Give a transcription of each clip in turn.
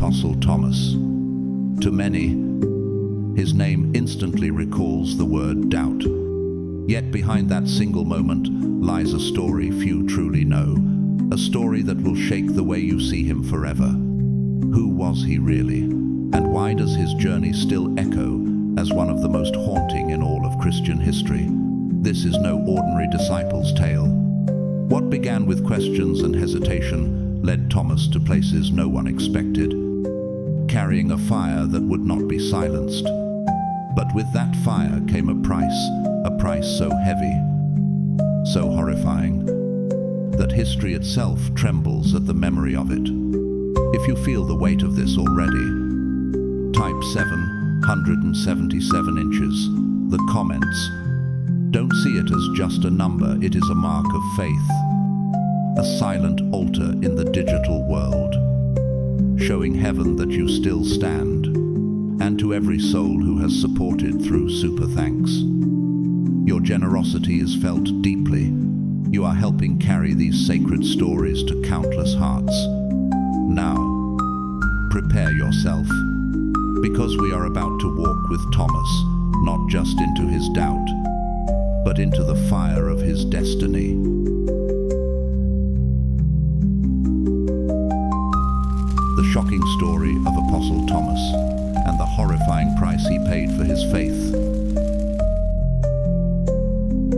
Apostle Thomas. To many, his name instantly recalls the word doubt. Yet behind that single moment lies a story few truly know, a story that will shake the way you see him forever. Who was he really? And why does his journey still echo as one of the most haunting in all of Christian history? This is no ordinary disciple's tale. What began with questions and hesitation led Thomas to places no one expected, carrying a fire that would not be silenced. But with that fire came a price so heavy, so horrifying, that history itself trembles at the memory of it. If you feel the weight of this already, type 777 inches, the comments. Don't see it as just a number, it is a mark of faith, a silent altar in the digital world, showing heaven that you still stand, and to every soul who has supported through super thanks. Your generosity is felt deeply. You are helping carry these sacred stories to countless hearts. Now, prepare yourself, because we are about to walk with Thomas, not just into his doubt, but into the fire of his destiny. The shocking story of Apostle Thomas and the horrifying price he paid for his faith.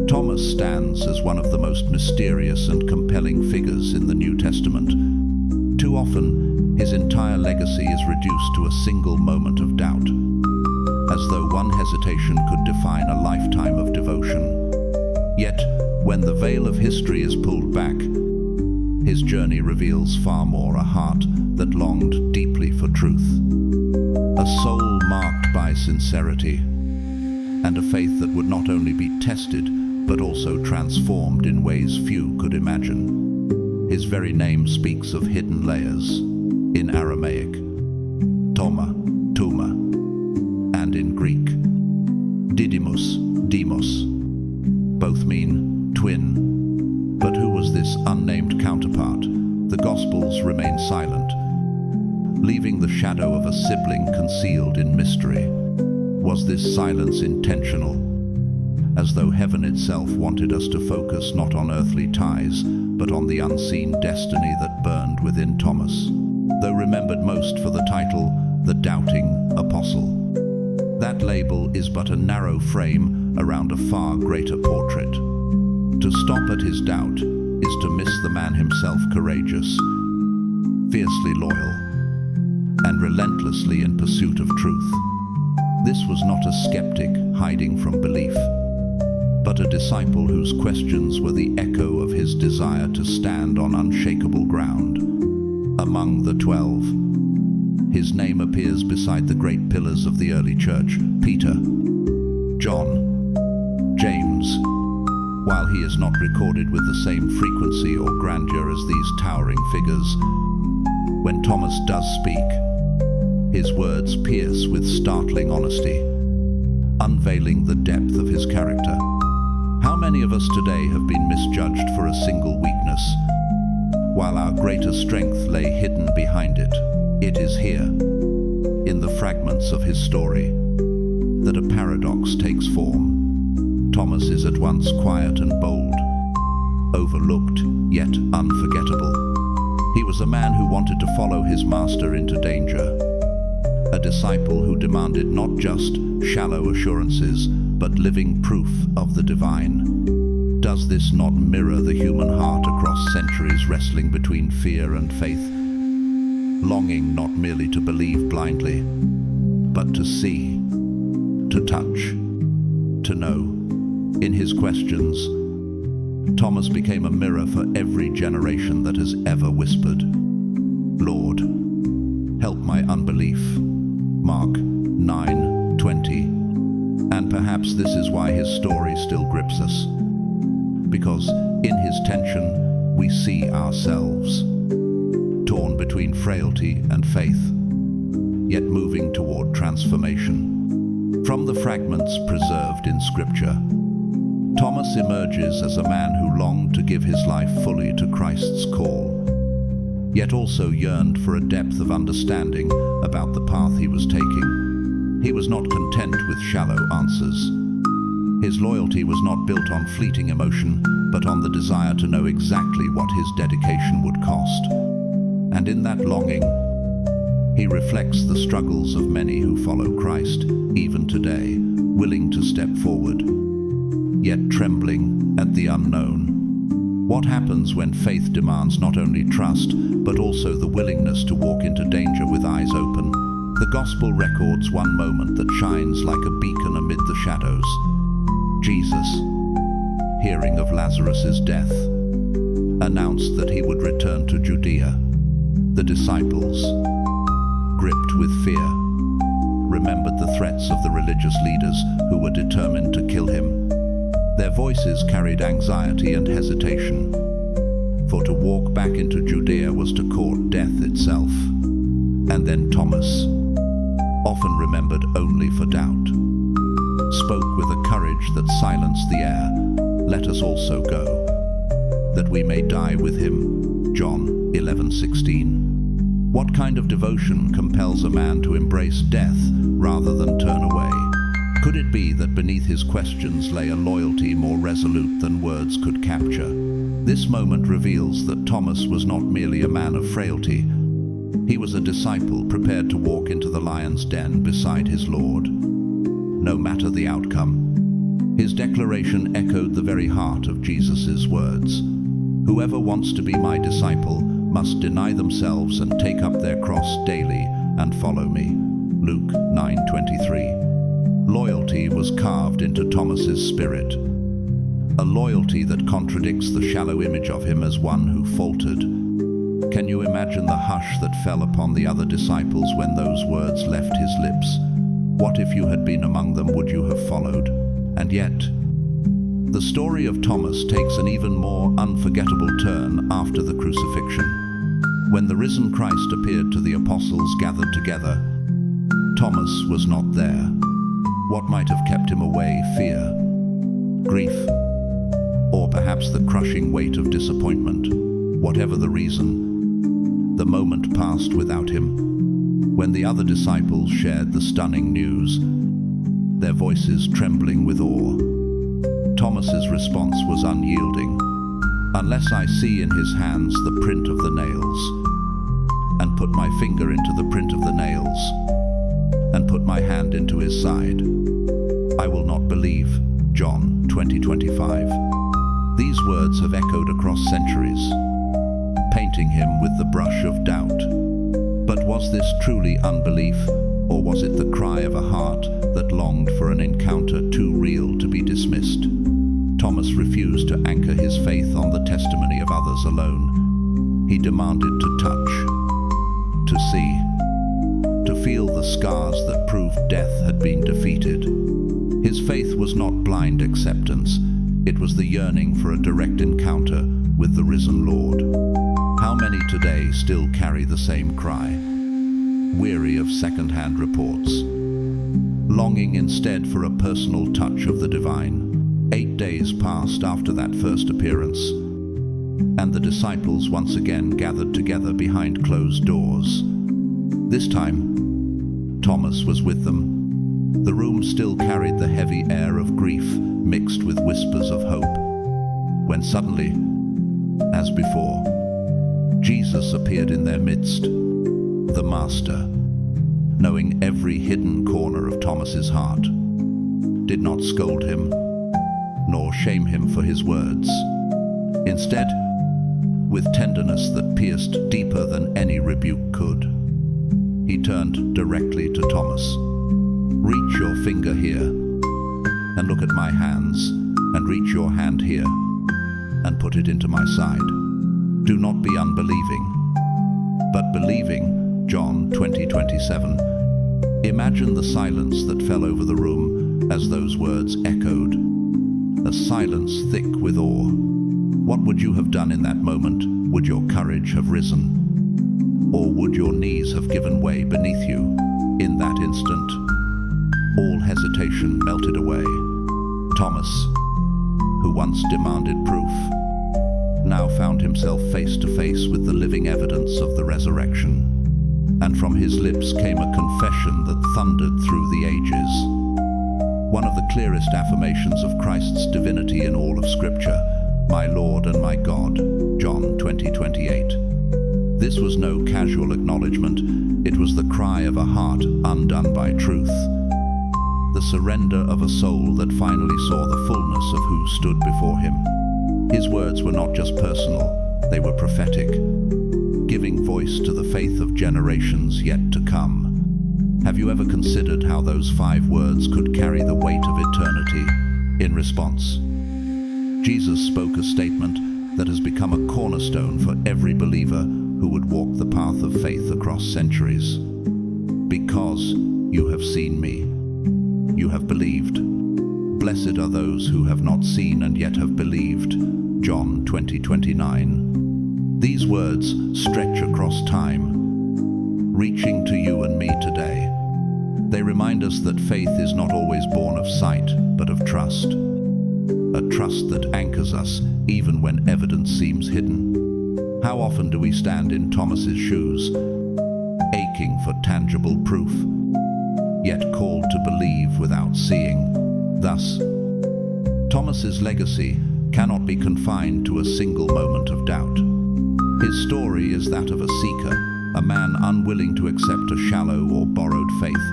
Thomas stands as one of the most mysterious and compelling figures in the New Testament. Too often, his entire legacy is reduced to a single moment of doubt, as though one hesitation could define a lifetime of devotion. Yet, when the veil of history is pulled back, his journey reveals far more, a heart that longed deeply for truth, a soul marked by sincerity, and a faith that would not only be tested, but also transformed in ways few could imagine. His very name speaks of hidden layers. In Aramaic, Toma, and in Greek, Didymus, Demos. Both mean twin. But who was this unnamed counterpart? The Gospels remain silent, leaving the shadow of a sibling concealed in mystery. Was this silence intentional? As though heaven itself wanted us to focus not on earthly ties, but on the unseen destiny that burned within Thomas, though remembered most for the title, the Doubting Apostle. That label is but a narrow frame around a far greater portrait. To stop at his doubt is to miss the man himself, courageous, fiercely loyal, and relentlessly in pursuit of truth. This was not a skeptic hiding from belief, but a disciple whose questions were the echo of his desire to stand on unshakable ground. Among the 12, his name appears beside the great pillars of the early church: Peter, John, James. While he is not recorded with the same frequency or grandeur as these towering figures, when Thomas does speak, his words pierce with startling honesty, unveiling the depth of his character. How many of us today have been misjudged for a single weakness, while our greater strength lay hidden behind it? It is here, in the fragments of his story, that a paradox takes form. Thomas is at once quiet and bold, overlooked yet unforgettable. He was a man who wanted to follow his master into danger, a disciple who demanded not just shallow assurances, but living proof of the divine. Does this not mirror the human heart across centuries, wrestling between fear and faith, longing not merely to believe blindly, but to see, to touch, to know? In his questions, Thomas became a mirror for every generation that has ever whispered, "Lord, help my unbelief." Mark 9:20. And perhaps this is why his story still grips us, because in his tension we see ourselves, torn between frailty and faith, yet moving toward transformation. From the fragments preserved in Scripture, Thomas emerges as a man who longed to give his life fully to Christ's call, yet also yearned for a depth of understanding about the path he was taking. He was not content with shallow answers. His loyalty was not built on fleeting emotion, but on the desire to know exactly what his dedication would cost. And in that longing, he reflects the struggles of many who follow Christ, even today, willing to step forward, yet trembling at the unknown. What happens when faith demands not only trust, but also the willingness to walk into danger with eyes open? The Gospel records one moment that shines like a beacon amid the shadows. Jesus, hearing of Lazarus's death, announced that he would return to Judea. The disciples, gripped with fear, remembered the threats of the religious leaders who were determined to kill him. Their voices carried anxiety and hesitation, for to walk back into Judea was to court death itself. And then Thomas, often remembered only for doubt, spoke with a courage that silenced the air, "Let us also go, that we may die with him." John 11:16. What kind of devotion compels a man to embrace death rather than turn away? Could it be that beneath his questions lay a loyalty more resolute than words could capture? This moment reveals that Thomas was not merely a man of frailty. He was a disciple prepared to walk into the lion's den beside his Lord, no matter the outcome. His declaration echoed the very heart of Jesus' words. "Whoever wants to be my disciple must deny themselves and take up their cross daily and follow me." Luke 9:23. Loyalty was carved into Thomas's spirit, a loyalty that contradicts the shallow image of him as one who faltered. Can you imagine the hush that fell upon the other disciples when those words left his lips? What if you had been among them? Would you have followed? And yet, the story of Thomas takes an even more unforgettable turn after the crucifixion. When the risen Christ appeared to the apostles gathered together, Thomas was not there. What might have kept him away? Fear, grief, or perhaps the crushing weight of disappointment. Whatever the reason, the moment passed without him. When the other disciples shared the stunning news, their voices trembling with awe, Thomas's response was unyielding. "Unless I see in his hands the print of the nails, and put my finger into the print of the nails, and put my hand into his side, I will not believe." John 20:25. These words have echoed across centuries, painting him with the brush of doubt. But was this truly unbelief, or was it the cry of a heart that longed for an encounter too real to be dismissed? Thomas refused to anchor his faith on the testimony of others alone. He demanded to touch, to see, to feel the scars that proved death had been defeated. His faith was not blind acceptance, it was the yearning for a direct encounter with the risen Lord. How many today still carry the same cry, weary of second-hand reports, longing instead for a personal touch of the divine? 8 days passed after that first appearance, and the disciples once again gathered together behind closed doors. This time, Thomas was with them. The room still carried the heavy air of grief mixed with whispers of hope, when suddenly, as before, Jesus appeared in their midst. The Master, knowing every hidden corner of Thomas's heart, did not scold him, nor shame him for his words. Instead, with tenderness that pierced deeper than any rebuke could, he turned directly to Thomas. "Reach your finger here, and look at my hands, and reach your hand here, and put it into my side. Do not be unbelieving, but believing." John 20:27. Imagine the silence that fell over the room as those words echoed, a silence thick with awe. What would you have done in that moment? Would your courage have risen? Or would your knees have given way beneath you? In that instant, all hesitation melted away. Thomas, who once demanded proof, now found himself face to face with the living evidence of the resurrection. And from his lips came a confession that thundered through the ages. One of the clearest affirmations of Christ's divinity in all of Scripture, "My Lord and my God," John 20:28. This was no casual acknowledgement, it was the cry of a heart undone by truth. The surrender of a soul that finally saw the fullness of who stood before him. His words were not just personal, they were prophetic, giving voice to the faith of generations yet to come. Have you ever considered how those 5 words could carry the weight of eternity? In response, Jesus spoke a statement that has become a cornerstone for every believer who would walk the path of faith across centuries. "Because you have seen me, you have believed. Blessed are those who have not seen and yet have believed." John 20:29. These words stretch across time, reaching to you and me today. They remind us that faith is not always born of sight, but of trust. A trust that anchors us even when evidence seems hidden. How often do we stand in Thomas's shoes, aching for tangible proof, yet called to believe without seeing? Thus, Thomas's legacy cannot be confined to a single moment of doubt. His story is that of a seeker, a man unwilling to accept a shallow or borrowed faith,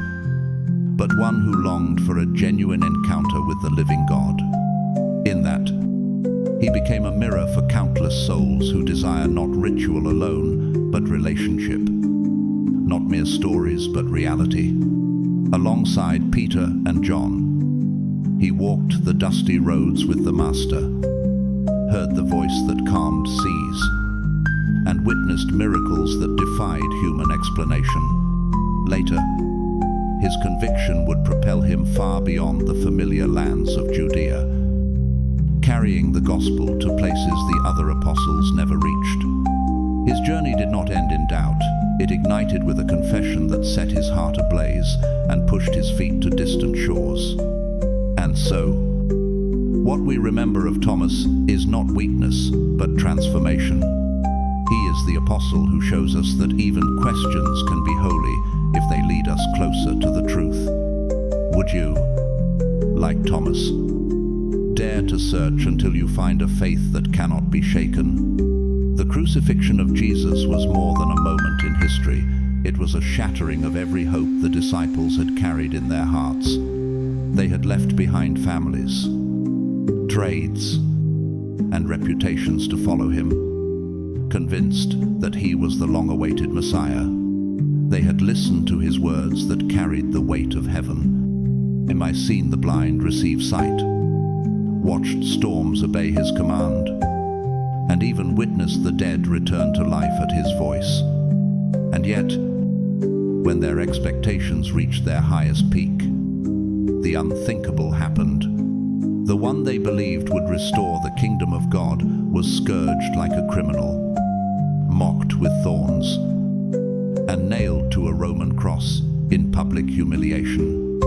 but one who longed for a genuine encounter with the living God. In that, he became a mirror for countless souls who desire not ritual alone, but relationship. Not mere stories, but reality. Alongside Peter and John, he walked the dusty roads with the Master, heard the voice that calmed seas, and witnessed miracles that defied human explanation. Later, his conviction would propel him far beyond the familiar lands of Judea, carrying the gospel to places the other apostles never reached. His journey did not end in doubt. It ignited with a confession that set his heart ablaze and pushed his feet to distant shores. And so, what we remember of Thomas is not weakness, but transformation. He is the apostle who shows us that even questions can be holy if they lead us closer to the truth. Would you, like Thomas, dare to search until you find a faith that cannot be shaken? The crucifixion of Jesus was more than a moment in history. It was a shattering of every hope the disciples had carried in their hearts. They had left behind families, trades, and reputations to follow him, convinced that he was the long-awaited Messiah. They had listened to his words that carried the weight of heaven. "Am I seen the blind receive sight?" Watched storms obey his command, and even witnessed the dead return to life at his voice. And yet, when their expectations reached their highest peak, the unthinkable happened. The one they believed would restore the kingdom of God was scourged like a criminal, mocked with thorns, and nailed to a Roman cross in public humiliation.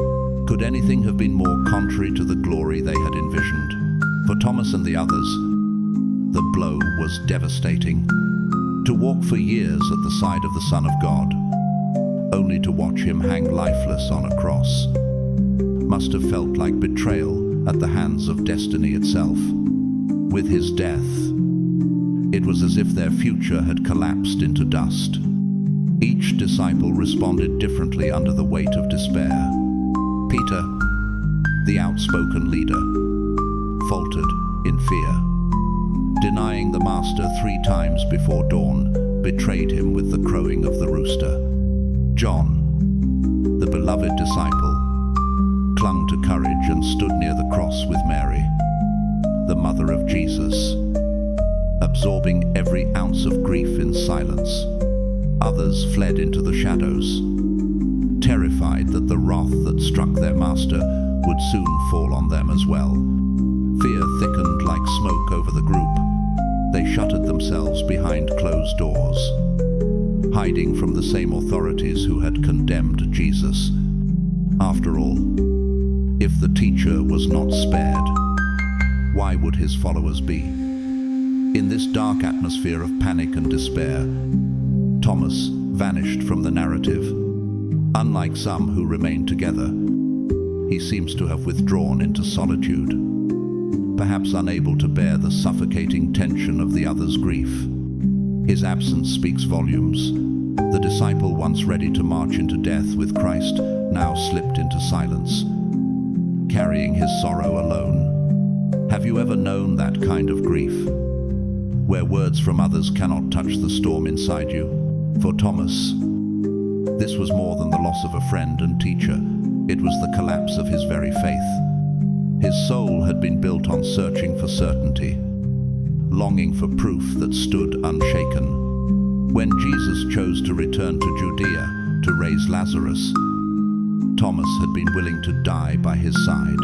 Could anything have been more contrary to the glory they had envisioned? For Thomas and the others, the blow was devastating. To walk for years at the side of the Son of God, only to watch him hang lifeless on a cross, must have felt like betrayal at the hands of destiny itself. With his death, it was as if their future had collapsed into dust. Each disciple responded differently under the weight of despair. Peter, the outspoken leader, faltered in fear, denying the Master 3 times before dawn, betrayed him with the crowing of the rooster. John, the beloved disciple, clung to courage and stood near the cross with Mary, the mother of Jesus, absorbing every ounce of grief in silence. Others fled into the shadows, terrified that the wrath that struck their Master would soon fall on them as well. Fear thickened like smoke over the group. They shuttered themselves behind closed doors, hiding from the same authorities who had condemned Jesus. After all, if the teacher was not spared, why would his followers be? In this dark atmosphere of panic and despair, Thomas vanished from the narrative. Unlike some who remained together, he seems to have withdrawn into solitude, perhaps unable to bear the suffocating tension of the other's grief. His absence speaks volumes. The disciple once ready to march into death with Christ now slipped into silence, carrying his sorrow alone. Have you ever known that kind of grief, where words from others cannot touch the storm inside you? For Thomas, this was more than the loss of a friend and teacher. It was the collapse of his very faith. His soul had been built on searching for certainty, longing for proof that stood unshaken. When Jesus chose to return to Judea to raise Lazarus, Thomas had been willing to die by his side.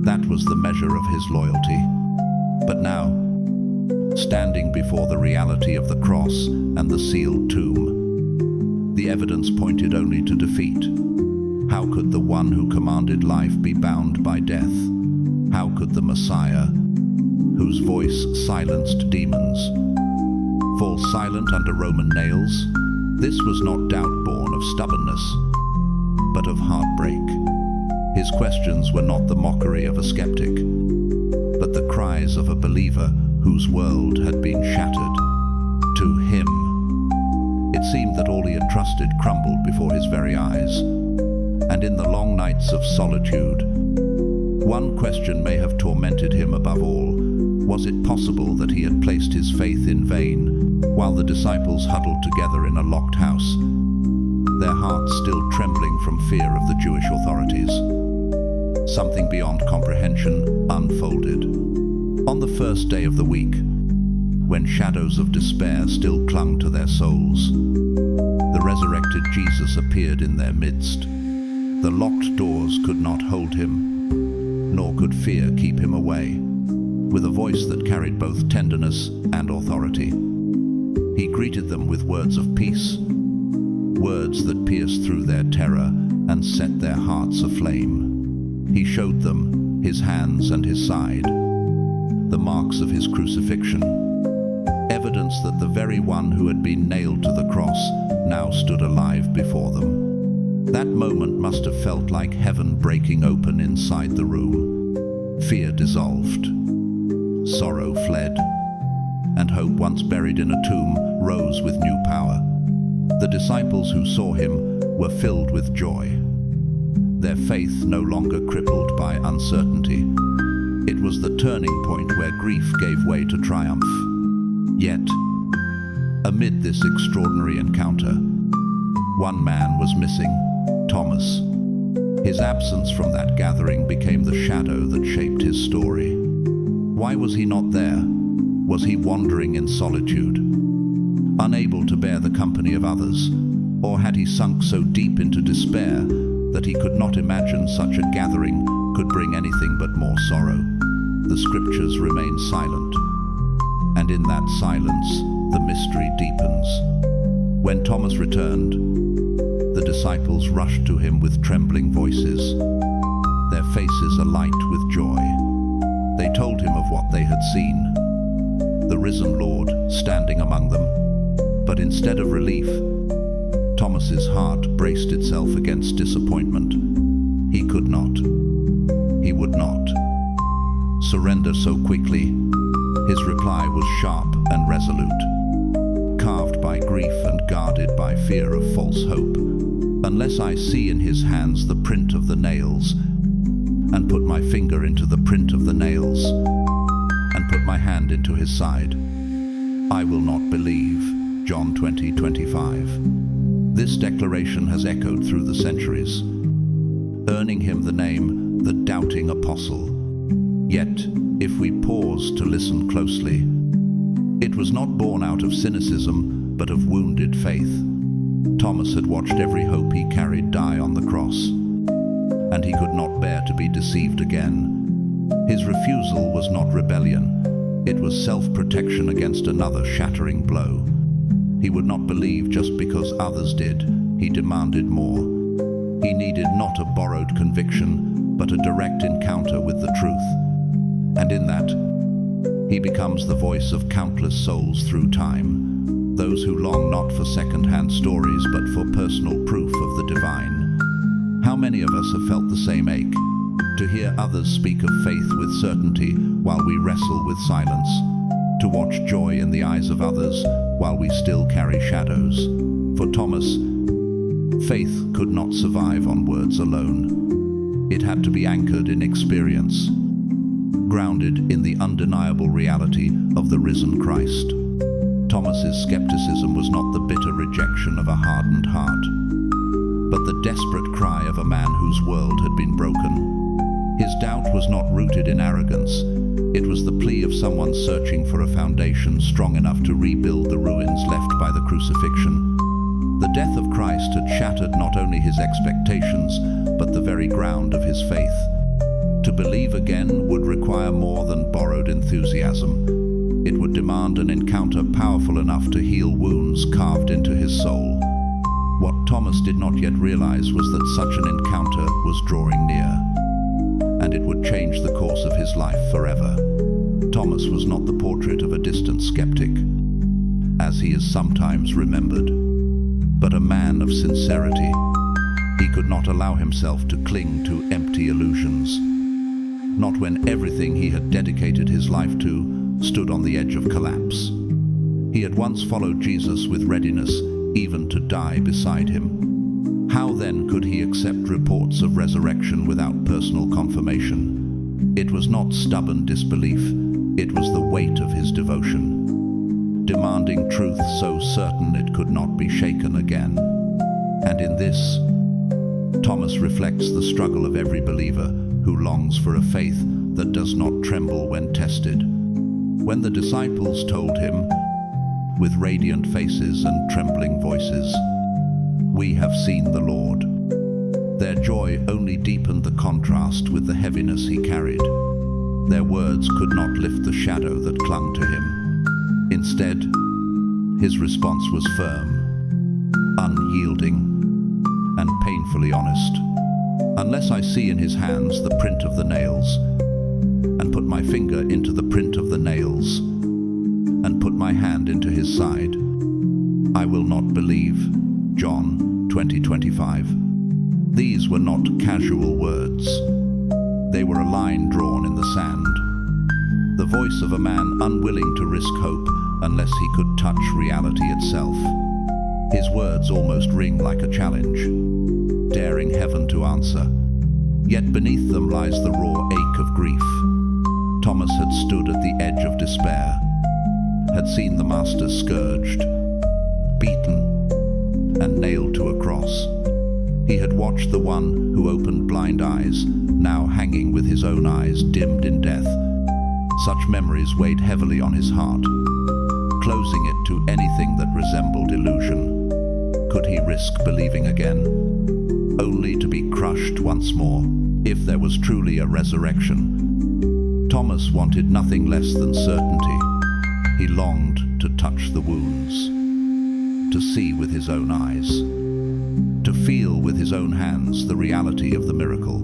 That was the measure of his loyalty. But now, standing before the reality of the cross and the sealed tomb, the evidence pointed only to defeat. How could the one who commanded life be bound by death? How could the Messiah, whose voice silenced demons, fall silent under Roman nails? This was not doubt born of stubbornness, but of heartbreak. His questions were not the mockery of a skeptic, but the cries of a believer whose world had been shattered. To him, it seemed that all he had trusted crumbled before his very eyes. And in the long nights of solitude, one question may have tormented him above all. Was it possible that he had placed his faith in vain while the disciples huddled together in a locked house, their hearts still trembling from fear of the Jewish authorities? Something beyond comprehension unfolded. On the first day of the week, when shadows of despair still clung to their souls, the resurrected Jesus appeared in their midst. The locked doors could not hold him, nor could fear keep him away. With a voice that carried both tenderness and authority, he greeted them with words of peace, words that pierced through their terror and set their hearts aflame. He showed them his hands and his side, the marks of his crucifixion, evidence that the very one who had been nailed to the cross now stood alive before them. That moment must have felt like heaven breaking open inside the room. Fear dissolved, sorrow fled, and hope once buried in a tomb rose with new power. The disciples who saw him were filled with joy, their faith no longer crippled by uncertainty. It was the turning point where grief gave way to triumph. Yet, amid this extraordinary encounter, one man was missing: Thomas. His absence from that gathering became the shadow that shaped his story. Why was he not there? Was he wandering in solitude, unable to bear the company of others? Or had he sunk so deep into despair that he could not imagine such a gathering could bring anything but more sorrow? The scriptures remain silent, and in that silence, the mystery deepens. When Thomas returned, the disciples rushed to him with trembling voices, their faces alight with joy. They told him of what they had seen, the risen Lord standing among them. But instead of relief, Thomas's heart braced itself against disappointment. He could not, he would not surrender so quickly. His reply was sharp and resolute, carved by grief and guarded by fear of false hope. Unless I see in his hands the print of the nails, and put my finger into the print of the nails, and put my hand into his side, I will not believe. John 20:25. This declaration has echoed through the centuries, earning him the name, the Doubting Apostle. Yet, if we pause to listen closely, it was not born out of cynicism, but of wounded faith. Thomas had watched every hope he carried die on the cross, and he could not bear to be deceived again. His refusal was not rebellion, it was self-protection against another shattering blow. He would not believe just because others did. He demanded more. He needed not a borrowed conviction, but a direct encounter with the truth. And in that, He becomes the voice of countless souls through time, those who long not for second-hand stories but for personal proof of the divine. How many of us have felt the same ache? To hear others speak of faith with certainty while we wrestle with silence. To watch joy in the eyes of others while we still carry shadows. For Thomas, faith could not survive on words alone. It had to be anchored in experience, grounded in the undeniable reality of the risen Christ. Thomas's skepticism was not the bitter rejection of a hardened heart, but the desperate cry of a man whose world had been broken. His doubt was not rooted in arrogance. It was the plea of someone searching for a foundation strong enough to rebuild the ruins left by the crucifixion. The death of Christ had shattered not only his expectations, but the very ground of his faith. To believe again would require more than borrowed enthusiasm. It would demand an encounter powerful enough to heal wounds carved into his soul. What Thomas did not yet realize was that such an encounter was drawing near, and it would change the course of his life forever. Thomas was not the portrait of a distant skeptic, as he is sometimes remembered, but a man of sincerity. He could not allow himself to cling to empty illusions, not when everything he had dedicated his life to stood on the edge of collapse. He had once followed Jesus with readiness, even to die beside him. How then could he accept reports of resurrection without personal confirmation? It was not stubborn disbelief, it was the weight of his devotion, demanding truth so certain it could not be shaken again. And in this, Thomas reflects the struggle of every believer who longs for a faith that does not tremble when tested. When the disciples told him, with radiant faces and trembling voices, "We have seen the Lord," their joy only deepened the contrast with the heaviness he carried. Their words could not lift the shadow that clung to him. Instead, his response was firm, unyielding, and painfully honest. "Unless I see in his hands the print of the nails, and put my finger into the print of the nails, and put my hand into his side, I will not believe." John 20:25. These were not casual words. They were a line drawn in the sand. The voice of a man unwilling to risk hope unless he could touch reality itself. His words almost ring like a challenge, daring heaven to answer. Yet beneath them lies the raw ache of grief. Thomas had stood at the edge of despair, had seen the Master scourged, beaten, and nailed to a cross. He had watched the one who opened blind eyes, now hanging with his own eyes dimmed in death. Such memories weighed heavily on his heart, closing it to anything that resembled illusion. Could he risk believing again, only to be crushed once more, if there was truly a resurrection? Thomas wanted nothing less than certainty. He longed to touch the wounds, to see with his own eyes, to feel with his own hands the reality of the miracle.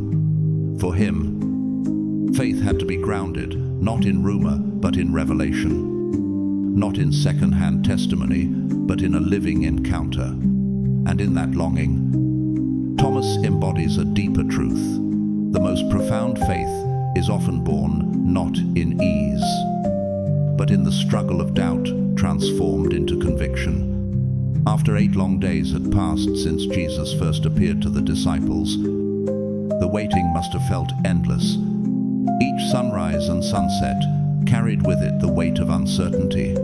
For him, faith had to be grounded, not in rumor, but in revelation, not in second-hand testimony, but in a living encounter. And in that longing, Thomas embodies a deeper truth. The most profound faith is often born not in ease, but in the struggle of doubt transformed into conviction. After 8 long days had passed since Jesus first appeared to the disciples, the waiting must have felt endless. Each sunrise and sunset carried with it the weight of uncertainty.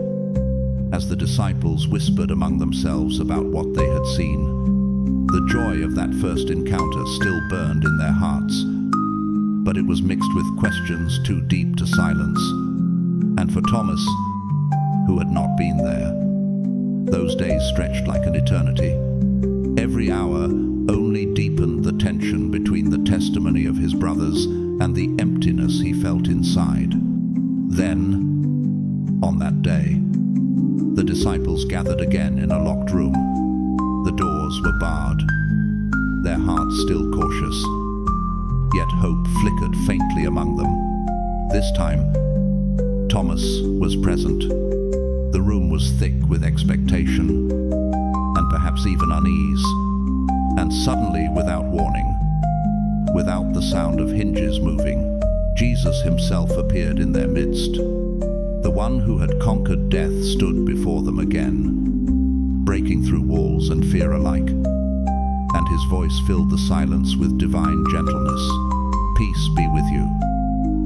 As the disciples whispered among themselves about what they had seen, the joy of that first encounter still burned in their hearts, but it was mixed with questions too deep to silence. And for Thomas, who had not been there, those days stretched like an eternity. Every hour only deepened the tension between the testimony of his brothers and the emptiness he felt inside. Then, on that day, the disciples gathered again in a locked room. The doors were barred, their hearts still cautious, yet hope flickered faintly among them. This time, Thomas was present. The room was thick with expectation, and perhaps even unease. And suddenly, without warning, without the sound of hinges moving, Jesus himself appeared in their midst. The one who had conquered death stood before them again, breaking through walls and fear alike, and his voice filled the silence with divine gentleness. "Peace be with you."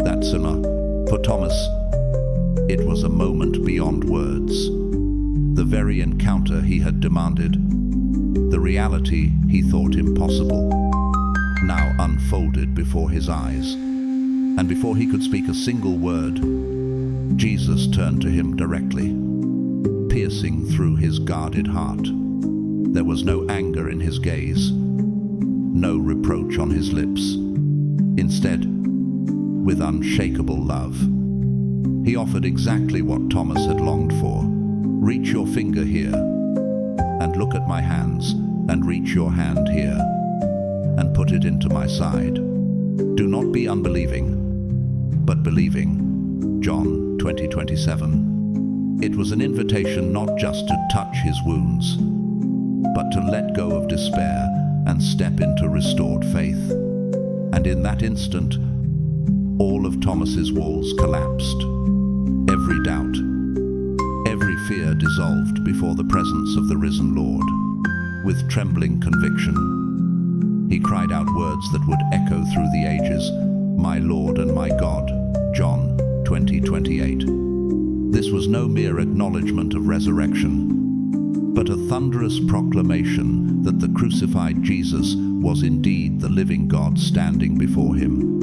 That's enough. For Thomas, it was a moment beyond words. The very encounter he had demanded, the reality he thought impossible, now unfolded before his eyes. And before he could speak a single word, Jesus turned to him directly, piercing through his guarded heart. There was no anger in his gaze, no reproach on his lips. Instead, with unshakable love, he offered exactly what Thomas had longed for. "Reach your finger here, and look at my hands, and reach your hand here, and put it into my side. Do not be unbelieving, but believing." John 20:27. It was an invitation not just to touch his wounds, but to let go of despair and step into restored faith. And in that instant, all of Thomas's walls collapsed. Every doubt, every fear dissolved before the presence of the risen Lord. With trembling conviction, he cried out words that would echo through the ages, "My Lord and my God." John 20:28. This was no mere acknowledgement of resurrection, but a thunderous proclamation that the crucified Jesus was indeed the living God standing before him.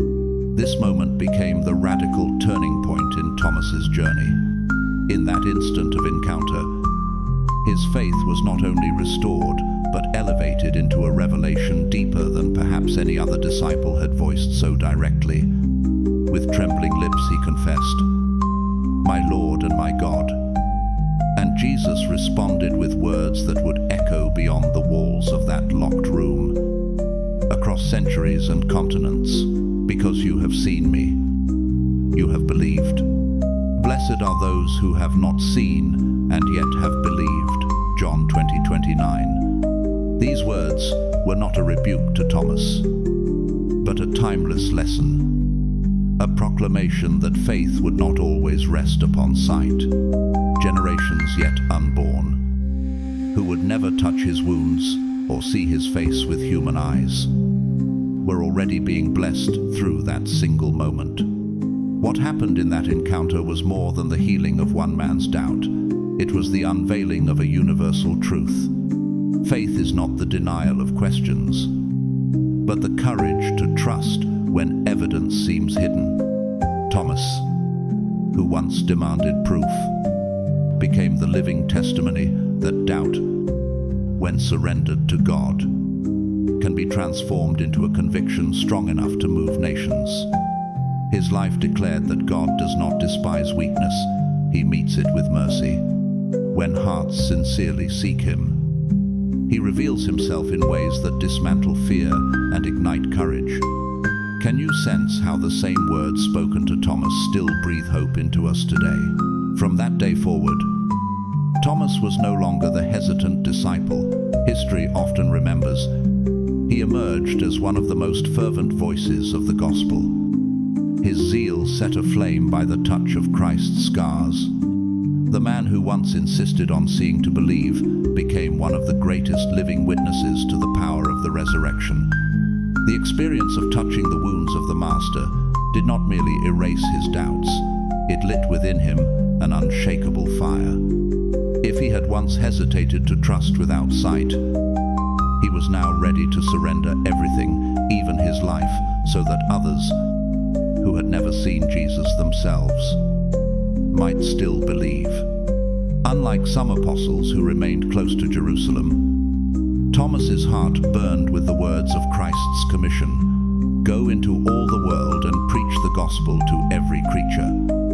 This moment became the radical turning point in Thomas's journey. In that instant of encounter, his faith was not only restored, but elevated into a revelation deeper than perhaps any other disciple had voiced so directly. With trembling lips he confessed, "My Lord and my God." And Jesus responded with words that would echo beyond the walls of that locked room, across centuries and continents. "Because you have seen me, you have believed. Blessed are those who have not seen and yet have believed." John 20:29. These words were not a rebuke to Thomas, but a timeless lesson, a proclamation that faith would not always rest upon sight. Generations yet unborn, who would never touch his wounds or see his face with human eyes, were already being blessed through that single moment. What happened in that encounter was more than the healing of one man's doubt. It was the unveiling of a universal truth. Faith is not the denial of questions, but the courage to trust when evidence seems hidden. Thomas, who once demanded proof, became the living testimony that doubt, when surrendered to God, can be transformed into a conviction strong enough to move nations. His life declared that God does not despise weakness, he meets it with mercy. When hearts sincerely seek him, he reveals himself in ways that dismantle fear and ignite courage. Can you sense how the same words spoken to Thomas still breathe hope into us today? From that day forward, Thomas was no longer the hesitant disciple history often remembers. He emerged as one of the most fervent voices of the gospel. His zeal set aflame by the touch of Christ's scars. The man who once insisted on seeing to believe became one of the greatest living witnesses to the power of the resurrection. The experience of touching the wounds of the Master did not merely erase his doubts, it lit within him an unshakable fire. If he had once hesitated to trust without sight, he was now ready to surrender everything, even his life, so that others, who had never seen Jesus themselves, might still believe. Unlike some apostles who remained close to Jerusalem, Thomas's heart burned with the words of Christ's commission, "Go into all the world and preach the gospel to every creature."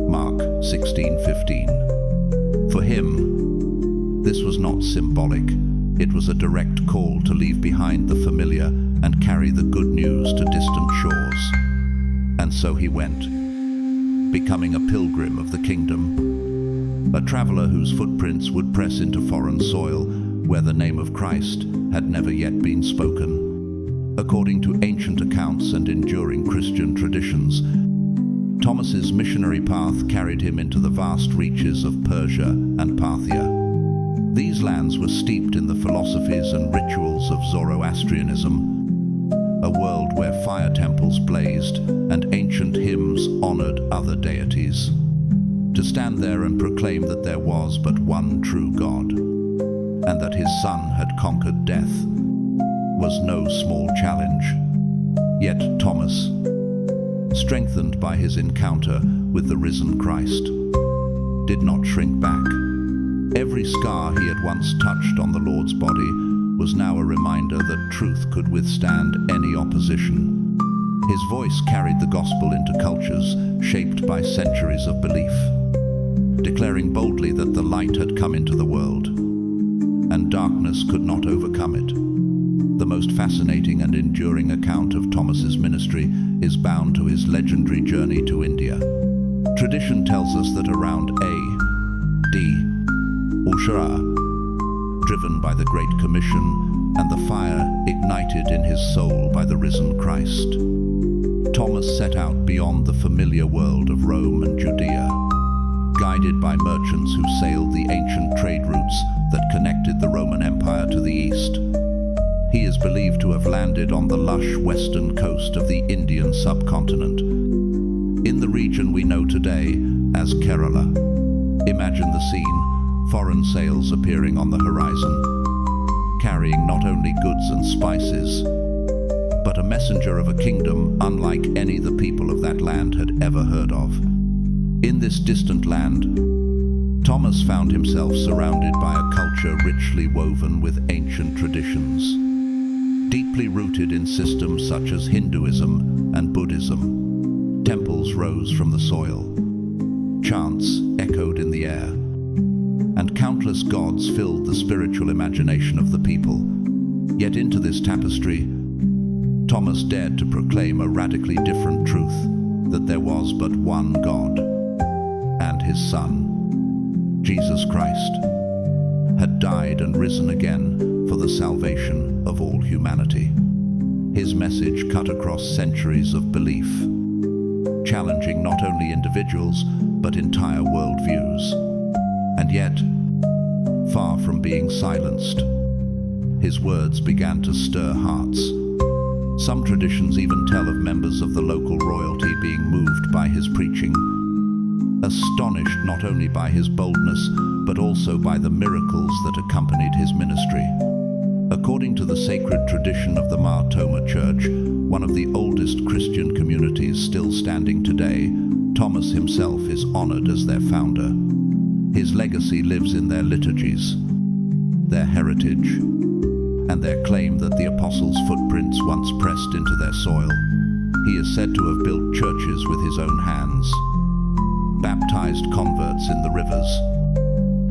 Mark 16:15. For him, this was not symbolic. It was a direct call to leave behind the familiar and carry the good news to distant shores. And so he went, becoming a pilgrim of the kingdom, a traveler whose footprints would press into foreign soil where the name of Christ had never yet been spoken. According to ancient accounts and enduring Christian traditions, Thomas's missionary path carried him into the vast reaches of Persia and Parthia. These lands were steeped in the philosophies and rituals of Zoroastrianism, a world where fire temples blazed and ancient hymns honored other deities. To stand there and proclaim that there was but one true God, and that his Son had conquered death, was no small challenge. Yet Thomas, strengthened by his encounter with the risen Christ, did not shrink back. Every scar he had once touched on the Lord's body was now a reminder that truth could withstand any opposition. His voice carried the gospel into cultures shaped by centuries of belief, declaring boldly that the light had come into the world, and darkness could not overcome it. The most fascinating and enduring account of Thomas's ministry is bound to his legendary journey to India. Tradition tells us that around A.D. Ushara, driven by the Great Commission and the fire ignited in his soul by the risen Christ, Thomas set out beyond the familiar world of Rome and Judea, guided by merchants who sailed the ancient trade routes that connected the Roman Empire to the east. He is believed to have landed on the lush western coast of the Indian subcontinent, in the region we know today as Kerala. Imagine the scene, foreign sails appearing on the horizon, carrying not only goods and spices, but a messenger of a kingdom unlike any the people of that land had ever heard of. In this distant land, Thomas found himself surrounded by a culture richly woven with ancient traditions, deeply rooted in systems such as Hinduism and Buddhism. Temples rose from the soil, chants echoed in the air, and countless gods filled the spiritual imagination of the people. Yet into this tapestry, Thomas dared to proclaim a radically different truth, that there was but one God, and his Son, Jesus Christ, had died and risen again for the salvation of all humanity. His message cut across centuries of belief, challenging not only individuals, but entire worldviews. And yet, far from being silenced, his words began to stir hearts. Some traditions even tell of members of the local royalty being moved by his preaching, astonished not only by his boldness, but also by the miracles that accompanied his ministry. According to the sacred tradition of the Mar Thoma Church, one of the oldest Christian communities still standing today, Thomas himself is honored as their founder. His legacy lives in their liturgies, their heritage, and their claim that the apostles' footprints once pressed into their soil. He is said to have built churches with his own hands, baptized converts in the rivers,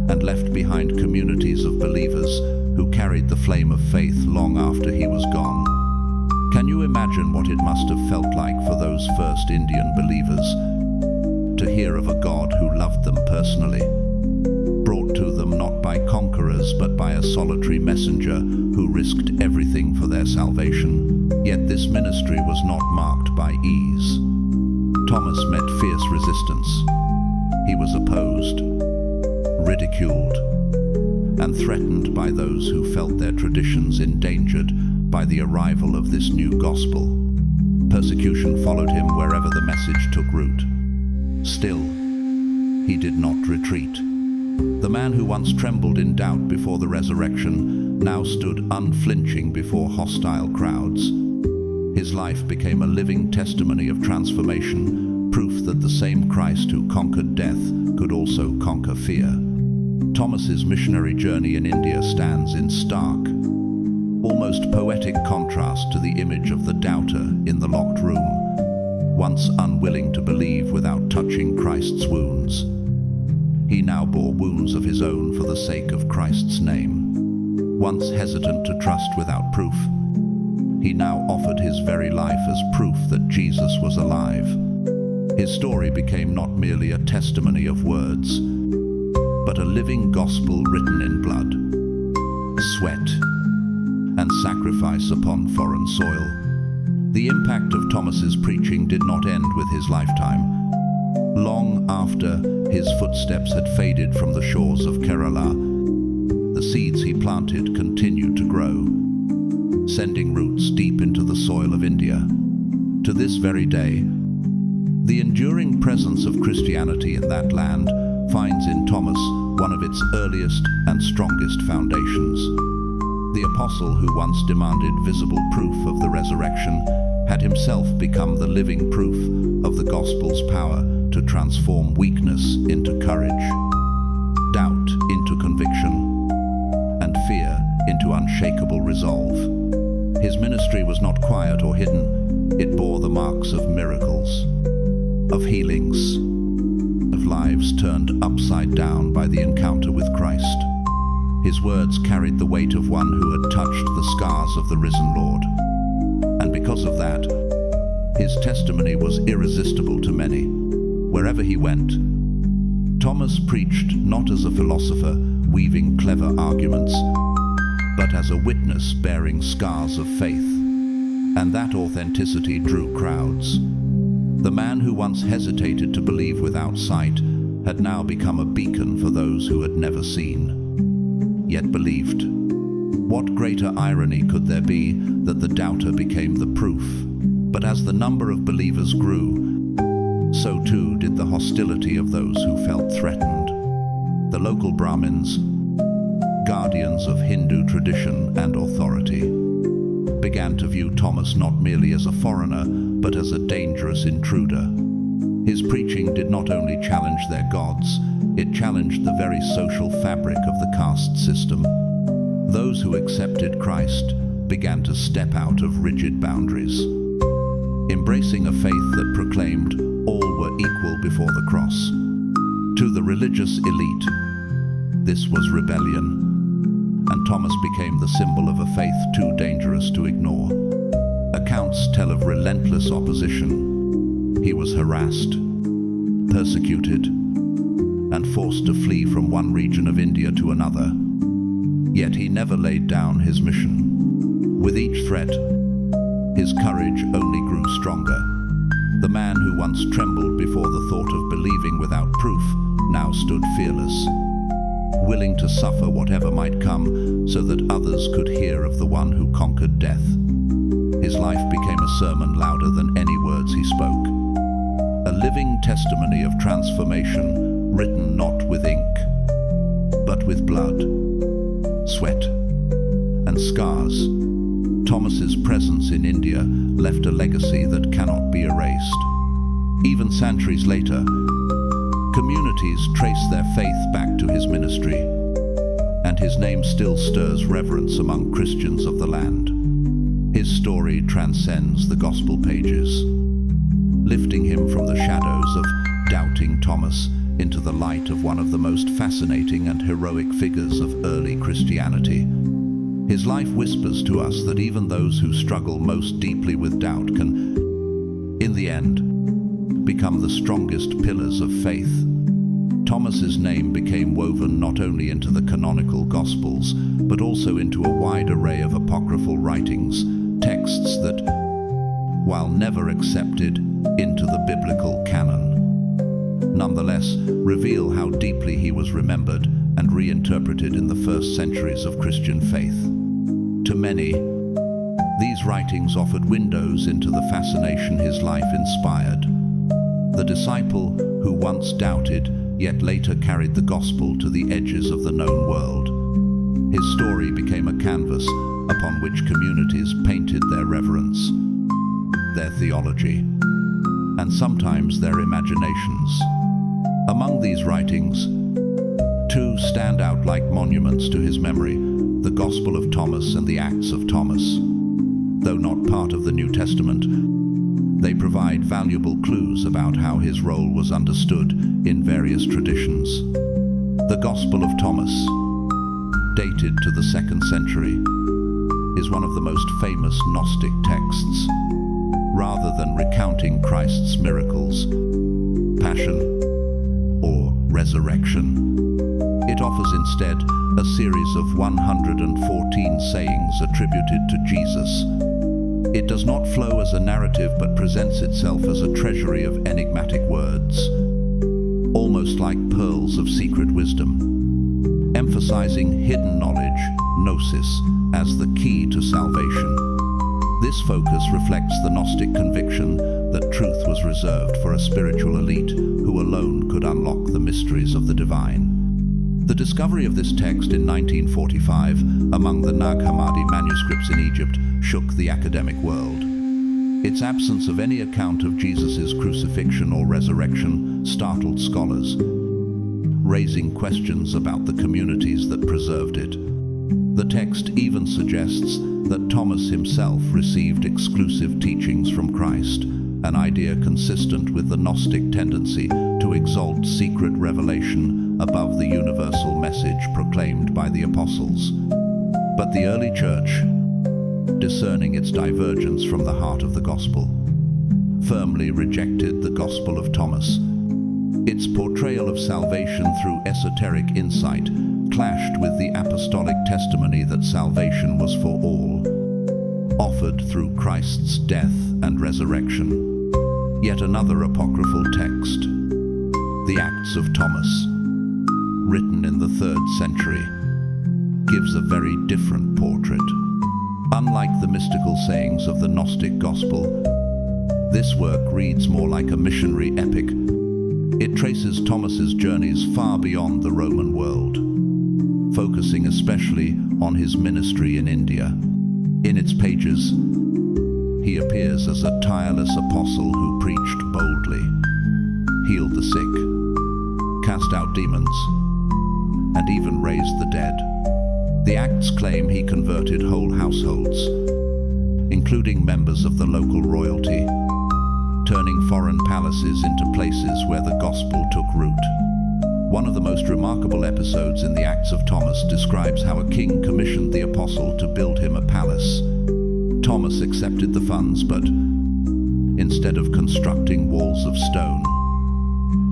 and left behind communities of believers who carried the flame of faith long after he was gone. Can you imagine what it must have felt like for those first Indian believers to hear of a God who loved them personally, brought to them not by conquerors but by a solitary messenger who risked everything for their salvation? Yet this ministry was not marked by ease. Thomas met fierce resistance. He was opposed, ridiculed, and threatened by those who felt their traditions endangered by the arrival of this new gospel. Persecution followed him wherever the message took root. Still, he did not retreat. The man who once trembled in doubt before the resurrection now stood unflinching before hostile crowds. His life became a living testimony of transformation, proof that the same Christ who conquered death could also conquer fear. Thomas's missionary journey in India stands in stark, almost poetic contrast to the image of the doubter in the locked room, once unwilling to believe without touching Christ's wounds. He now bore wounds of his own for the sake of Christ's name. Once hesitant to trust without proof, he now offered his very life as proof that Jesus was alive. His story became not merely a testimony of words, but a living gospel written in blood, sweat, and sacrifice upon foreign soil. The impact of Thomas's preaching did not end with his lifetime. Long after his footsteps had faded from the shores of Kerala, the seeds he planted continued to grow, sending roots deep into the soil of India. To this very day, the enduring presence of Christianity in that land finds in Thomas one of its earliest and strongest foundations. The apostle who once demanded visible proof of the resurrection had himself become the living proof of the gospel's power to transform weakness into courage, doubt into conviction, and fear into unshakable resolve. His ministry was not quiet or hidden. It bore the marks of miracles, of healings, of lives turned upside down by the encounter with Christ. His words carried the weight of one who had touched the scars of the risen Lord. And because of that, his testimony was irresistible to many. Wherever he went, Thomas preached not as a philosopher weaving clever arguments, but as a witness bearing scars of faith. And that authenticity drew crowds. The man who once hesitated to believe without sight had now become a beacon for those who had never seen, yet believed. What greater irony could there be that the doubter became the proof? But as the number of believers grew, so too did the hostility of those who felt threatened. The local Brahmins, guardians of Hindu tradition and authority, began to view Thomas not merely as a foreigner, but as a dangerous intruder. His preaching did not only challenge their gods, it challenged the very social fabric of the caste system. Those who accepted Christ began to step out of rigid boundaries, embracing a faith that proclaimed all were equal before the cross. To the religious elite, this was rebellion, and Thomas became the symbol of a faith too dangerous to ignore. Accounts tell of relentless opposition. He was harassed, persecuted, and forced to flee from one region of India to another. Yet he never laid down his mission. With each threat, his courage only grew stronger. The man who once trembled before the thought of believing without proof now stood fearless, willing to suffer whatever might come so that others could hear of the one who conquered death. His life became a sermon louder than any words he spoke, a living testimony of transformation written not with ink, but with blood, sweat, and scars. Thomas's presence in India left a legacy that cannot be erased. Even centuries later, communities trace their faith back to his ministry, and his name still stirs reverence among Christians of the land. His story transcends the gospel pages, lifting him from the shadows of doubting Thomas into the light of one of the most fascinating and heroic figures of early Christianity. His life whispers to us that even those who struggle most deeply with doubt can, in the end, become the strongest pillars of faith. Thomas's name became woven not only into the canonical Gospels, but also into a wide array of apocryphal writings, texts that, while never accepted into the biblical canon, nonetheless reveal how deeply he was remembered and reinterpreted in the first centuries of Christian faith. To many, these writings offered windows into the fascination his life inspired. The disciple who once doubted, yet later carried the gospel to the edges of the known world. His story became a canvas upon which communities painted their reverence, their theology, and sometimes their imaginations. Among these writings, two stand out like monuments to his memory: the Gospel of Thomas and the Acts of Thomas. Though not part of the New Testament, they provide valuable clues about how his role was understood in various traditions. The Gospel of Thomas, dated to the 2nd century, is one of the most famous Gnostic texts. Rather than recounting Christ's miracles, passion, or resurrection. It offers instead a series of 114 sayings attributed to Jesus. It does not flow as a narrative but presents itself as a treasury of enigmatic words, almost like pearls of secret wisdom, emphasizing hidden knowledge, gnosis, as the key to salvation. This focus reflects the Gnostic conviction that truth was reserved for a spiritual elite who alone could unlock the mysteries of the divine. The discovery of this text in 1945 among the Nag Hammadi manuscripts in Egypt shook the academic world. Its absence of any account of Jesus' crucifixion or resurrection startled scholars, raising questions about the communities that preserved it. The text even suggests that Thomas himself received exclusive teachings from Christ, an idea consistent with the Gnostic tendency to exalt secret revelation above the universal message proclaimed by the apostles. But the early church, discerning its divergence from the heart of the gospel, firmly rejected the Gospel of Thomas. Its portrayal of salvation through esoteric insight clashed with the apostolic testimony that salvation was for all, offered through Christ's death and resurrection. Yet another apocryphal text, the Acts of Thomas, written in the 3rd century, gives a very different portrait. Unlike the mystical sayings of the Gnostic gospel, this work reads more like a missionary epic. It traces Thomas's journeys far beyond the Roman world, focusing especially on his ministry in India. In its pages, he appears as a tireless apostle who preached boldly, healed the sick, cast out demons, and even raised the dead. The Acts claim he converted whole households, including members of the local royalty, turning foreign palaces into places where the gospel took root. One of the most remarkable episodes in the Acts of Thomas describes how a king commissioned the apostle to build him a palace. Thomas accepted the funds, but instead of constructing walls of stone,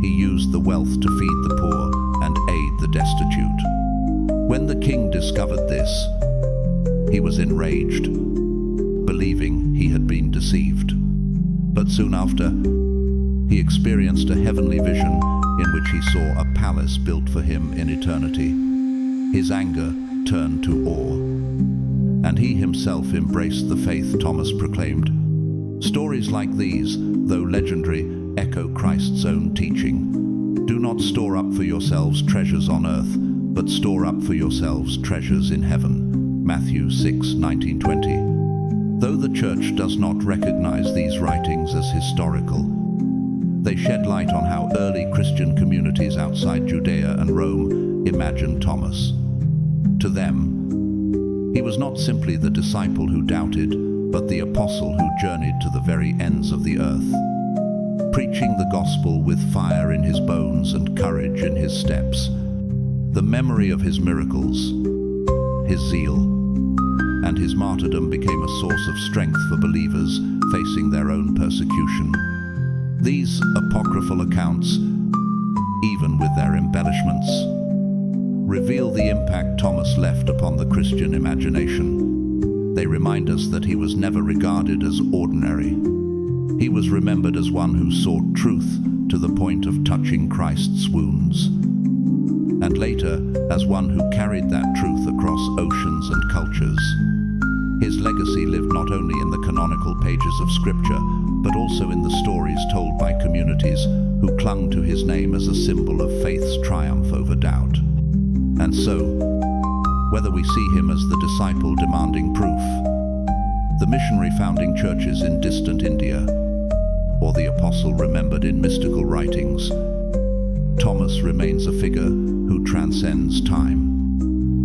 he used the wealth to feed the poor and aid the destitute. When the king discovered this, he was enraged, believing he had been deceived. But soon after, he experienced a heavenly vision in which he saw a palace built for him in eternity. His anger turned to awe, and he himself embraced the faith Thomas proclaimed. Stories like these, though legendary, echo Christ's own teaching. Do not store up for yourselves treasures on earth, but store up for yourselves treasures in heaven. Matthew 6:19-20. Though the church does not recognize these writings as historical, they shed light on how early Christian communities outside Judea and Rome imagined Thomas. To them, he was not simply the disciple who doubted, but the apostle who journeyed to the very ends of the earth, preaching the gospel with fire in his bones and courage in his steps. The memory of his miracles, his zeal, and his martyrdom became a source of strength for believers facing their own persecution. These apocryphal accounts, even with their embellishments, reveal the impact Thomas left upon the Christian imagination. They remind us that he was never regarded as ordinary. He was remembered as one who sought truth to the point of touching Christ's wounds, and later as one who carried that truth across oceans and cultures. His legacy lived not only in the canonical pages of Scripture, but also in the stories told by communities who clung to his name as a symbol of faith's triumph over doubt. And so, whether we see him as the disciple demanding proof, the missionary founding churches in distant India, or the apostle remembered in mystical writings, Thomas remains a figure who transcends time.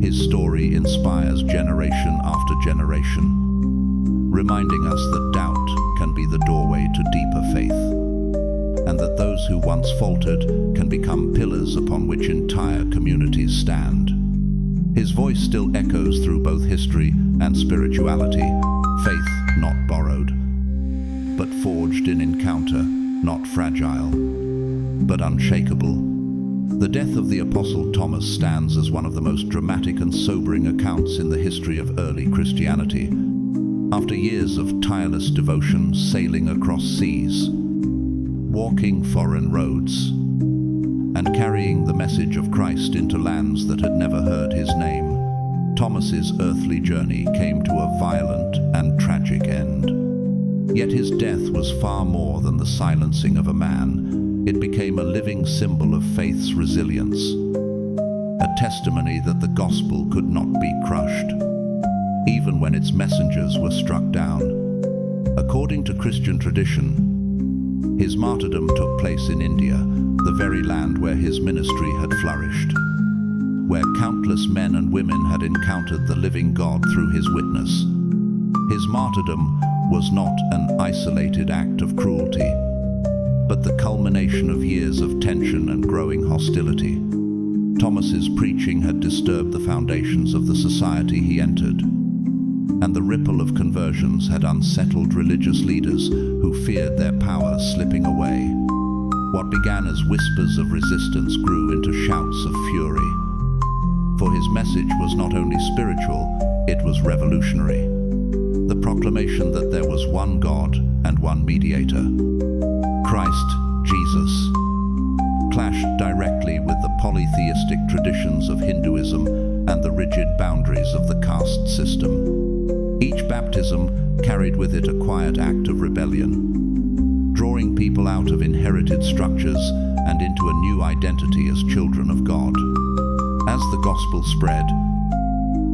His story inspires generation after generation, reminding us that doubt can be the doorway to deeper faith, and that those who once faltered can become pillars upon which entire communities stand. His voice still echoes through both history and spirituality, faith not borrowed, but forged in encounter, not fragile. but unshakable. The death of the Apostle Thomas stands as one of the most dramatic and sobering accounts in the history of early Christianity. After years of tireless devotion, sailing across seas, walking foreign roads, and carrying the message of Christ into lands that had never heard his name, Thomas's earthly journey came to a violent and tragic end. Yet his death was far more than the silencing of a man. It became a living symbol of faith's resilience, a testimony that the gospel could not be crushed, even when its messengers were struck down. According to Christian tradition, his martyrdom took place in India, the very land where his ministry had flourished, where countless men and women had encountered the living God through his witness. His martyrdom was not an isolated act of cruelty, but the culmination of years of tension and growing hostility. Thomas's preaching had disturbed the foundations of the society he entered, and the ripple of conversions had unsettled religious leaders who feared their power slipping away. What began as whispers of resistance grew into shouts of fury. For his message was not only spiritual, it was revolutionary. The proclamation that there was one God and one mediator, Christ Jesus, clashed directly with the polytheistic traditions of Hinduism and the rigid boundaries of the caste system. Each baptism carried with it a quiet act of rebellion, drawing people out of inherited structures and into a new identity as children of God. As the gospel spread,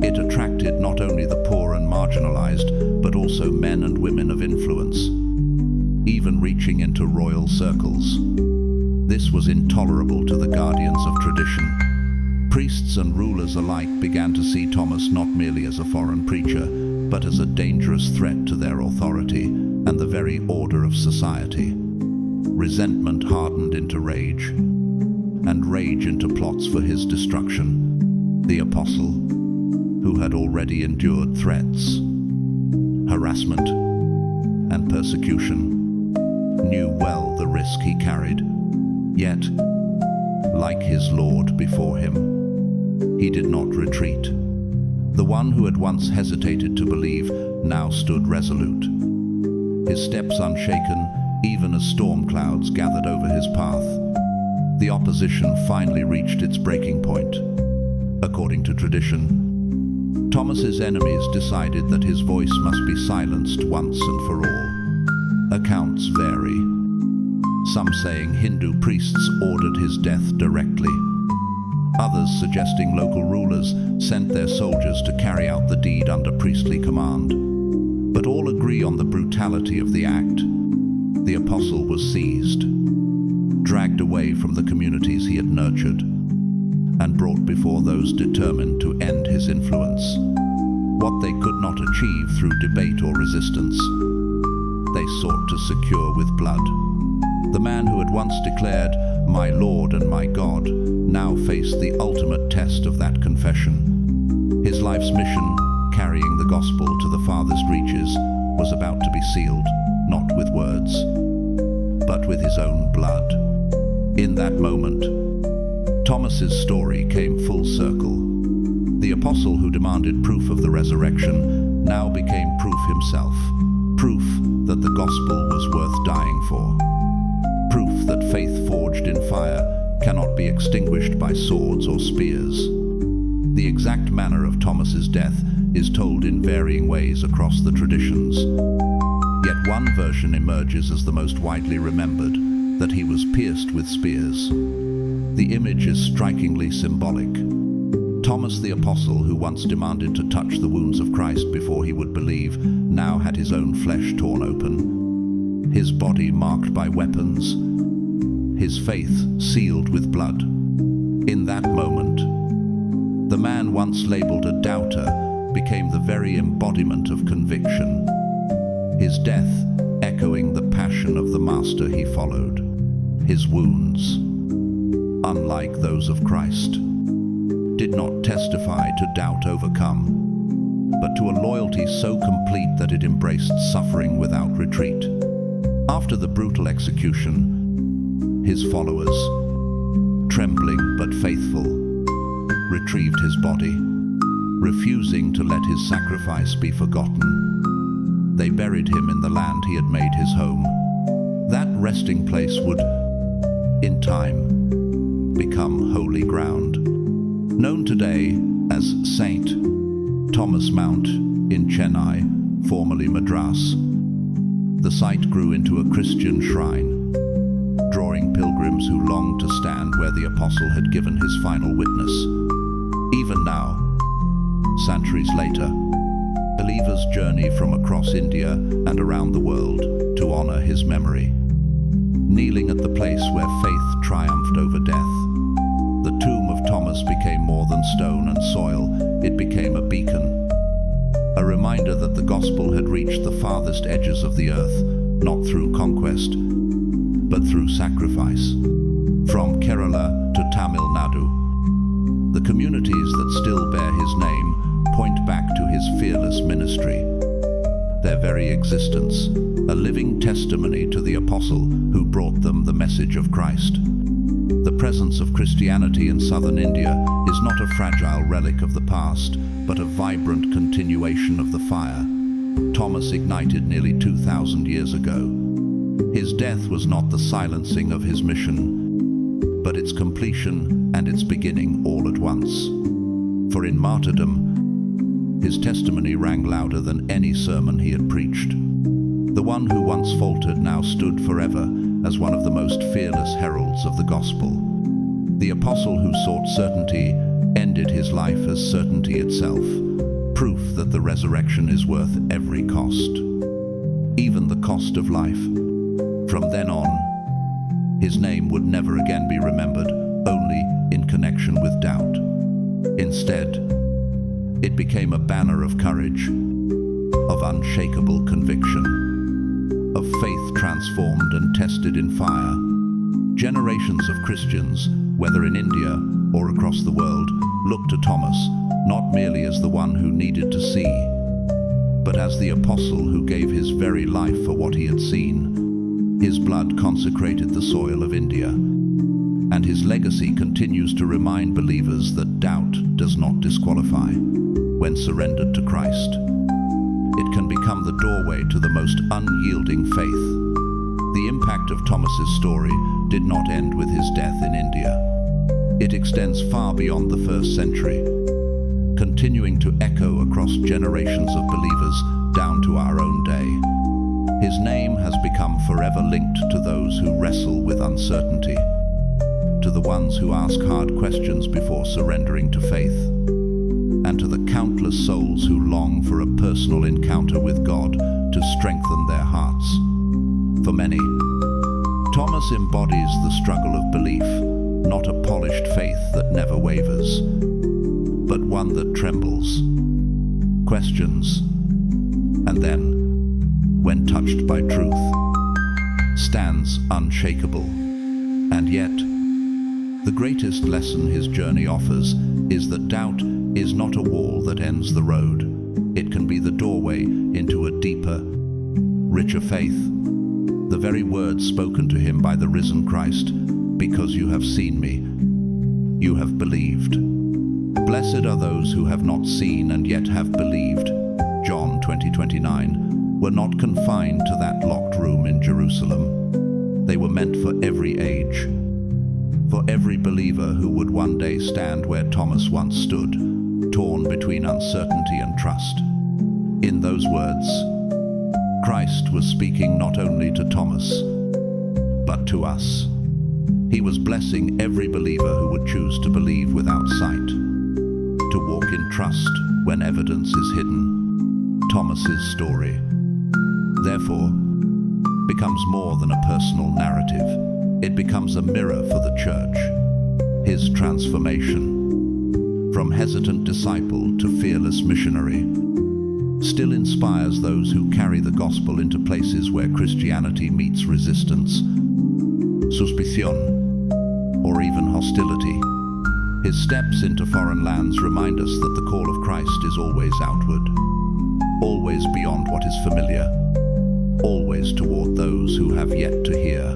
it attracted not only the poor and marginalized, but also men and women of influence, even reaching into royal circles. This was intolerable to the guardians of tradition. Priests and rulers alike began to see Thomas not merely as a foreign preacher, but as a dangerous threat to their authority and the very order of society. Resentment hardened into rage, and rage into plots for his destruction. The apostle, who had already endured threats, harassment, and persecution, knew well the risk he carried. Yet, like his Lord before him, he did not retreat. The one who had once hesitated to believe now stood resolute, his steps unshaken even as storm clouds gathered over his path. The opposition finally reached its breaking point. According to tradition, Thomas's enemies decided that his voice must be silenced once and for all. Accounts vary, some saying Hindu priests ordered his death directly, others suggesting local rulers sent their soldiers to carry out the deed under priestly command. But all agree on the brutality of the act. The apostle was seized, dragged away from the communities he had nurtured, and brought before those determined to end his influence. What they could not achieve through debate or resistance, they sought to secure with blood. The man who had once declared, "My Lord and my God," now faced the ultimate test of that confession. His life's mission, carrying the gospel to the farthest reaches, was about to be sealed, not with words, but with his own blood. In that moment, Thomas's story came full circle. The apostle who demanded proof of the resurrection now became proof himself, proof that the gospel was worth dying for, proof that faith forged in fire cannot be extinguished by swords or spears. The exact manner of Thomas's death is told in varying ways across the traditions. Yet one version emerges as the most widely remembered, that he was pierced with spears. The image is strikingly symbolic. Thomas the apostle, who once demanded to touch the wounds of Christ before he would believe, now had his own flesh torn open, his body marked by weapons, his faith sealed with blood. In that moment, the man once labeled a doubter became the very embodiment of conviction, his death echoing the passion of the master he followed. His wounds, unlike those of Christ, did not testify to doubt overcome, but to a loyalty so complete that it embraced suffering without retreat. After the brutal execution, His followers, trembling but faithful, retrieved his body, refusing to let his sacrifice be forgotten. They buried him in the land he had made his home. That resting place would, in time, become holy ground. Known today as St. Thomas Mount in Chennai, formerly Madras, the site grew into a Christian shrine, drawing pilgrims who longed to stand where the apostle had given his final witness. Even now, centuries later, believers journey from across India and around the world to honor his memory. Kneeling at the place where faith triumphed over death, the tomb of Thomas became more than stone and soil. It became a beacon, a reminder that the gospel had reached the farthest edges of the earth, not through conquest, but through sacrifice. From Kerala to Tamil Nadu, the communities that still bear his name point back to his fearless ministry. Their very existence, a living testimony to the apostle who brought them the message of Christ. The presence of Christianity in southern India is not a fragile relic of the past, but a vibrant continuation of the fire Thomas ignited nearly 2,000 years ago. His death was not the silencing of his mission, but its completion and its beginning all at once. For in martyrdom, his testimony rang louder than any sermon he had preached. The one who once faltered now stood forever as one of the most fearless heralds of the gospel. The apostle who sought certainty ended his life as certainty itself, proof that the resurrection is worth every cost, even the cost of life. From then on, his name would never again be remembered only in connection with doubt. Instead, it became a banner of courage, of unshakable conviction, of faith transformed and tested in fire. Generations of Christians, whether in India or across the world, looked to Thomas not merely as the one who needed to see, but as the apostle who gave his very life for what he had seen. His blood consecrated the soil of India, and his legacy continues to remind believers that doubt does not disqualify when surrendered to Christ. It can become the doorway to the most unyielding faith. The impact of Thomas's story did not end with his death in India. It extends far beyond the first century, continuing to echo across generations of believers down to our own day. His name has become forever linked to those who wrestle with uncertainty, to the ones who ask hard questions before surrendering to faith, and to the countless souls who long for a personal encounter with God to strengthen their hearts. For many, Thomas embodies the struggle of belief, not a polished faith that never wavers, but one that trembles, questions, and then, when touched by truth, stands unshakable. And yet, the greatest lesson his journey offers is that doubt is not a wall that ends the road. It can be the doorway into a deeper, richer faith. The very words spoken to him by the risen Christ, "Because you have seen me, you have believed." Blessed are those who have not seen and yet have believed, John 20:29, were not confined to that locked room in Jerusalem. They were meant for every age, for every believer who would one day stand where Thomas once stood, torn between uncertainty and trust. In those words, Christ was speaking not only to Thomas, but to us. He was blessing every believer who would choose to believe without sight, to walk in trust when evidence is hidden. Thomas's story, therefore, becomes more than a personal narrative. It becomes a mirror for the church. His transformation, from hesitant disciple to fearless missionary, still inspires those who carry the gospel into places where Christianity meets resistance, suspicion, or even hostility. His steps into foreign lands remind us that the call of Christ is always outward, always beyond what is familiar, always toward those who have yet to hear.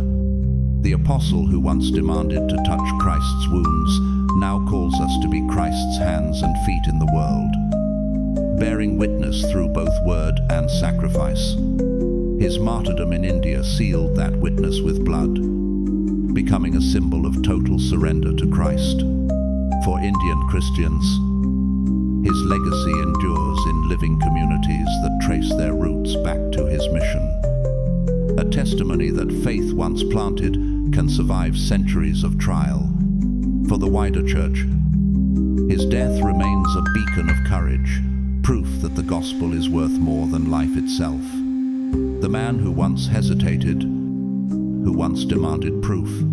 The apostle who once demanded to touch Christ's wounds now calls us to be Christ's hands and feet in the world, bearing witness through both word and sacrifice. His martyrdom in India sealed that witness with blood, becoming a symbol of total surrender to Christ. For Indian Christians, his legacy endures in living communities that trace their roots back to his mission. A testimony that faith once planted can survive centuries of trial. For the wider church, his death remains a beacon of courage, proof that the gospel is worth more than life itself. The man who once hesitated, who once demanded proof,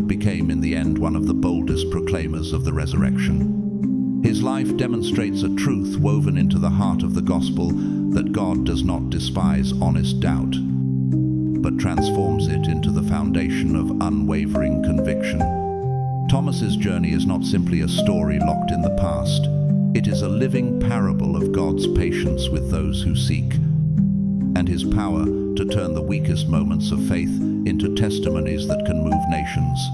became in the end one of the boldest proclaimers of the resurrection. His life demonstrates a truth woven into the heart of the gospel that God does not despise honest doubt, but transforms it into the foundation of unwavering conviction. Thomas's journey is not simply a story locked in the past. It is a living parable of God's patience with those who seek, and his power to turn the weakest moments of faith into testimonies that can move nations.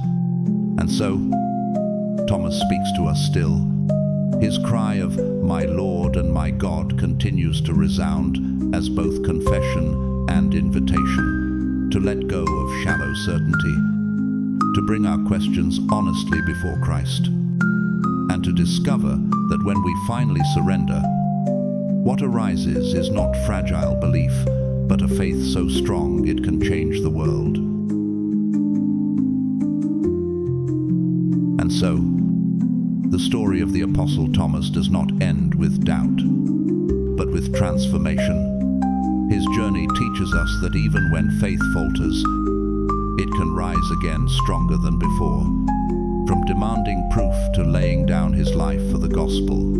And so, Thomas speaks to us still. His cry of, "My Lord and my God," continues to resound as both confession and invitation to let go of shallow certainty, to bring our questions honestly before Christ, and to discover that when we finally surrender, what arises is not fragile belief, but a faith so strong it can change the world. And so, the story of the Apostle Thomas does not end with doubt, but with transformation. His journey teaches us that even when faith falters, it can rise again stronger than before. From demanding proof to laying down his life for the gospel,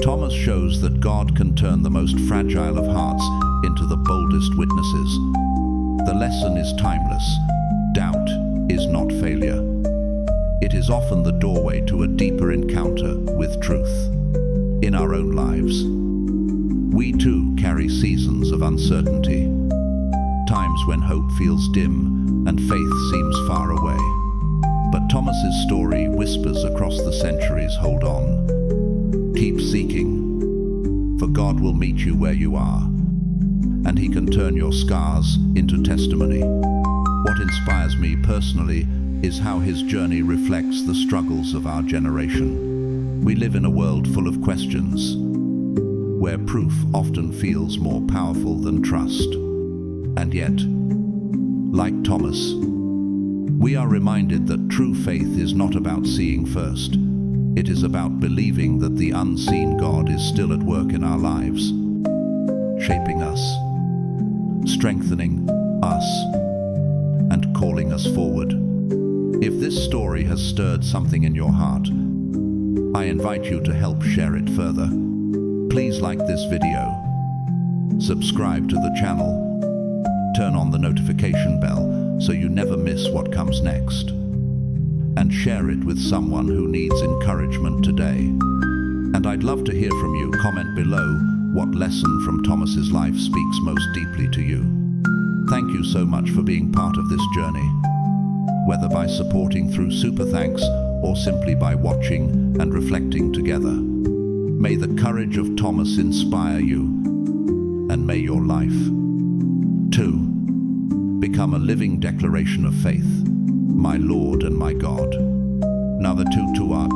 Thomas shows that God can turn the most fragile of hearts into the boldest witnesses. The lesson is timeless. Doubt is not failure. It is often the doorway to a deeper encounter with truth. In our own lives, we too carry seasons of uncertainty, times when hope feels dim and faith seems far away. But Thomas's story whispers across the centuries, hold on. Keep seeking, for God will meet you where you are, and he can turn your scars into testimony. What inspires me personally is how his journey reflects the struggles of our generation. We live in a world full of questions, where proof often feels more powerful than trust. And yet, like Thomas, we are reminded that true faith is not about seeing first. It is about believing that the unseen God is still at work in our lives, shaping us, strengthening us, and calling us forward. If this story has stirred something in your heart, I invite you to help share it further. Please like this video, subscribe to the channel, turn on the notification bell so you never miss what comes next, and share it with someone who needs encouragement today. And I'd love to hear from you. Comment below what lesson from Thomas's life speaks most deeply to you. Thank you so much for being part of this journey, whether by supporting through super thanks or simply by watching and reflecting together. May the courage of Thomas inspire you, and may your life, too, become a living declaration of faith. My Lord and my God. Now the 2 to arc.